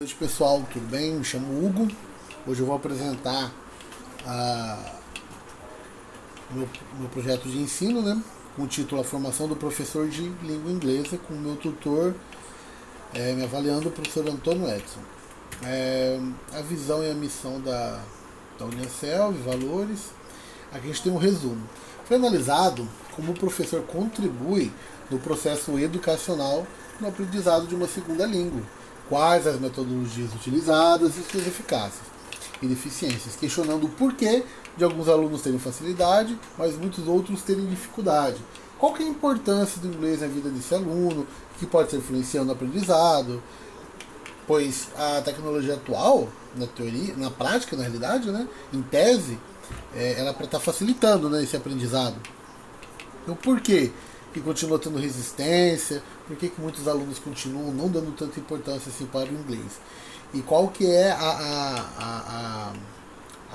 Boa noite, pessoal, tudo bem? Me chamo Hugo. Hoje eu vou apresentar o meu projeto de ensino, né? Com o título A Formação do Professor de Língua Inglesa, com o meu tutor me avaliando, o professor Antônio Edson. A visão e a missão da Unicel, os valores. Aqui a gente tem um resumo. Foi analisado como o professor contribui no processo educacional no aprendizado de uma segunda língua. Quais as metodologias utilizadas e suas eficácias e deficiências, questionando o porquê de alguns alunos terem facilidade, mas muitos outros terem dificuldade. Qual que é a importância do inglês na vida desse aluno, que pode ser influenciando no aprendizado, pois a tecnologia atual, na teoria, na prática, na realidade, né, em tese, ela está facilitando, né, esse aprendizado. Então, por quê que continua tendo resistência? Por que muitos alunos continuam não dando tanta importância assim para o inglês? E qual que é a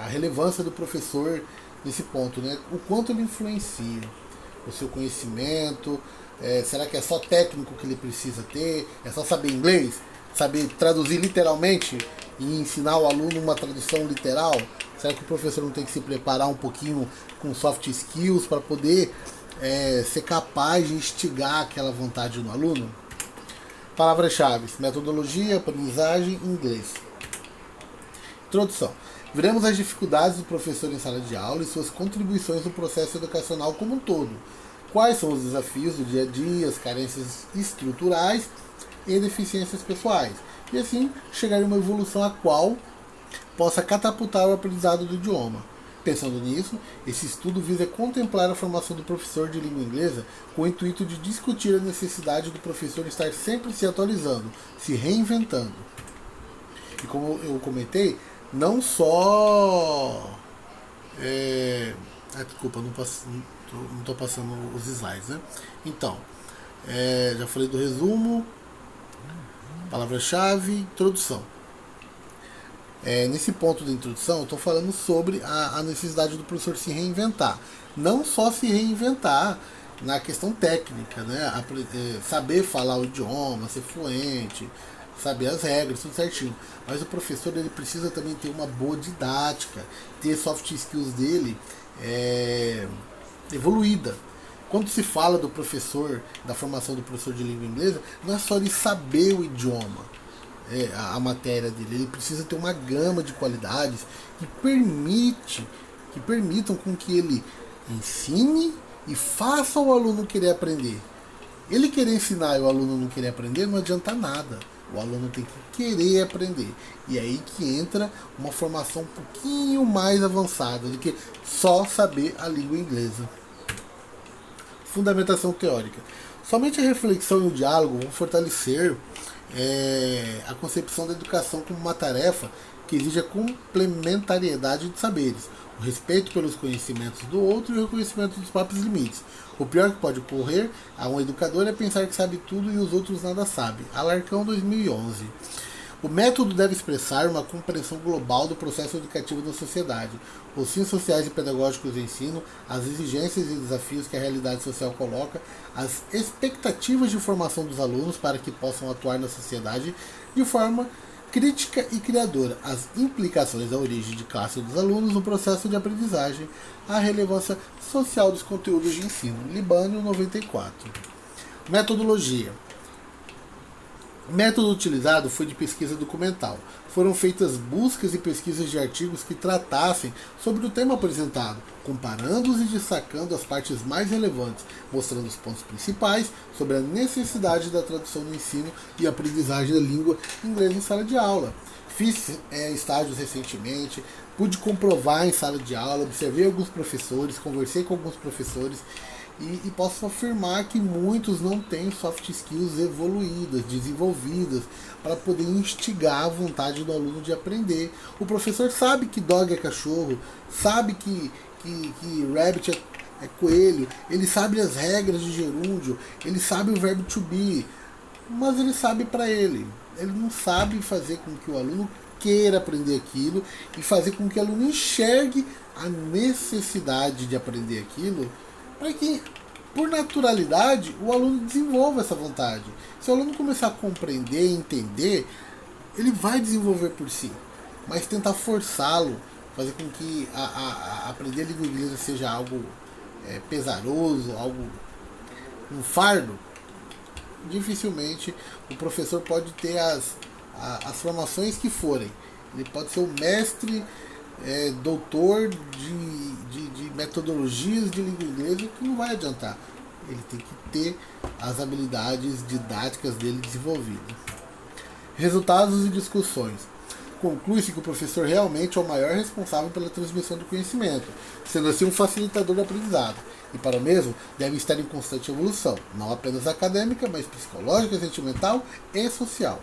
relevância do professor nesse ponto, né? O quanto ele influencia o seu conhecimento? Será que é só técnico que ele precisa ter? É só saber inglês? Saber traduzir literalmente e ensinar o aluno uma tradução literal? Será que o professor não tem que se preparar um pouquinho com soft skills para poder ser capaz de instigar aquela vontade no aluno? Palavras-chave: metodologia, aprendizagem, inglês. Introdução. Veremos as dificuldades do professor em sala de aula e suas contribuições no processo educacional como um todo. Quais são os desafios do dia a dia, as carências estruturais e deficiências pessoais. E assim chegar a uma evolução a qual possa catapultar o aprendizado do idioma. Pensando nisso, esse estudo visa contemplar a formação do professor de língua inglesa com o intuito de discutir a necessidade do professor estar sempre se atualizando, se reinventando. E como eu comentei, não só... desculpa, não estou passando os slides, né? Então, já falei do resumo, palavra-chave, introdução. Nesse ponto da introdução, eu estou falando sobre a necessidade do professor se reinventar. Não só se reinventar na questão técnica, né? Saber falar o idioma, ser fluente, saber as regras, tudo certinho. Mas o professor ele precisa também ter uma boa didática, ter soft skills dele evoluída. Quando se fala do professor, da formação do professor de língua inglesa, não é só ele saber o idioma, a matéria dele. Ele precisa ter uma gama de qualidades que permitam com que ele ensine e faça o aluno querer aprender. Ele querer ensinar e o aluno não querer aprender, não adianta nada. O aluno tem que querer aprender. E é aí que entra uma formação um pouquinho mais avançada do que só saber a língua inglesa. Fundamentação teórica. Somente a reflexão e o diálogo vão fortalecer a concepção da educação como uma tarefa que exige a complementariedade de saberes, o respeito pelos conhecimentos do outro e o reconhecimento dos próprios limites. O pior que pode ocorrer a um educador é pensar que sabe tudo e os outros nada sabem. Alarcão 2011. O método deve expressar uma compreensão global do processo educativo da sociedade, os fins sociais e pedagógicos do ensino, as exigências e desafios que a realidade social coloca, as expectativas de formação dos alunos para que possam atuar na sociedade de forma crítica e criadora, as implicações da origem de classe dos alunos no processo de aprendizagem, a relevância social dos conteúdos de ensino. Libânio 94. Metodologia. O método utilizado foi de pesquisa documental. Foram feitas buscas e pesquisas de artigos que tratassem sobre o tema apresentado, comparando-os e destacando as partes mais relevantes, mostrando os pontos principais sobre a necessidade da tradução no ensino e aprendizagem da língua inglesa em sala de aula. Fiz estágios recentemente, pude comprovar em sala de aula, observei alguns professores, conversei com alguns professores, e posso afirmar que muitos não têm soft skills evoluídas, desenvolvidas, para poder instigar a vontade do aluno de aprender. O professor sabe que dog é cachorro, sabe que rabbit é coelho, ele sabe as regras de gerúndio, ele sabe o verbo to be, mas ele sabe para ele. Ele não sabe fazer com que o aluno queira aprender aquilo e fazer com que o aluno enxergue a necessidade de aprender aquilo, para que, por naturalidade, o aluno desenvolva essa vontade. Se o aluno começar a compreender e entender, ele vai desenvolver por si, mas tentar forçá-lo, fazer com que aprender a língua inglesa seja algo pesaroso, algo um fardo, dificilmente o professor pode ter as formações que forem. Ele pode ser o mestre, doutor de metodologias de língua inglesa, que não vai adiantar. Ele tem que ter as habilidades didáticas dele desenvolvidas. Resultados e discussões. Conclui-se que o professor realmente é o maior responsável pela transmissão do conhecimento, sendo assim um facilitador do aprendizado, e para o mesmo deve estar em constante evolução, não apenas acadêmica, mas psicológica, sentimental e social.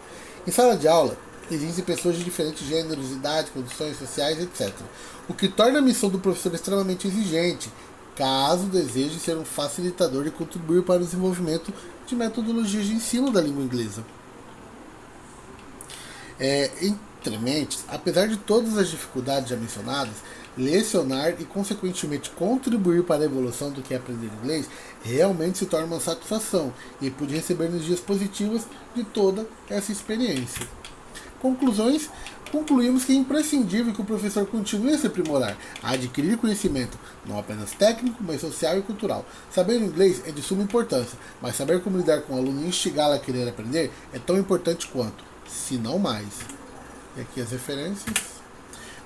Em sala de aula, existem pessoas de diferentes gêneros, idades, condições sociais, etc., o que torna a missão do professor extremamente exigente, caso deseje ser um facilitador e contribuir para o desenvolvimento de metodologias de ensino da língua inglesa. Entre mentes, apesar de todas as dificuldades já mencionadas, lecionar e consequentemente contribuir para a evolução do que é aprender inglês realmente se torna uma satisfação e pude receber energias positivas de toda essa experiência. Conclusões: concluímos que é imprescindível que o professor continue a se aprimorar, a adquirir conhecimento, não apenas técnico, mas social e cultural. Saber inglês é de suma importância, mas saber como lidar com o aluno e instigá-lo a querer aprender é tão importante quanto, se não mais. E aqui as referências.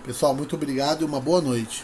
Pessoal, muito obrigado e uma boa noite.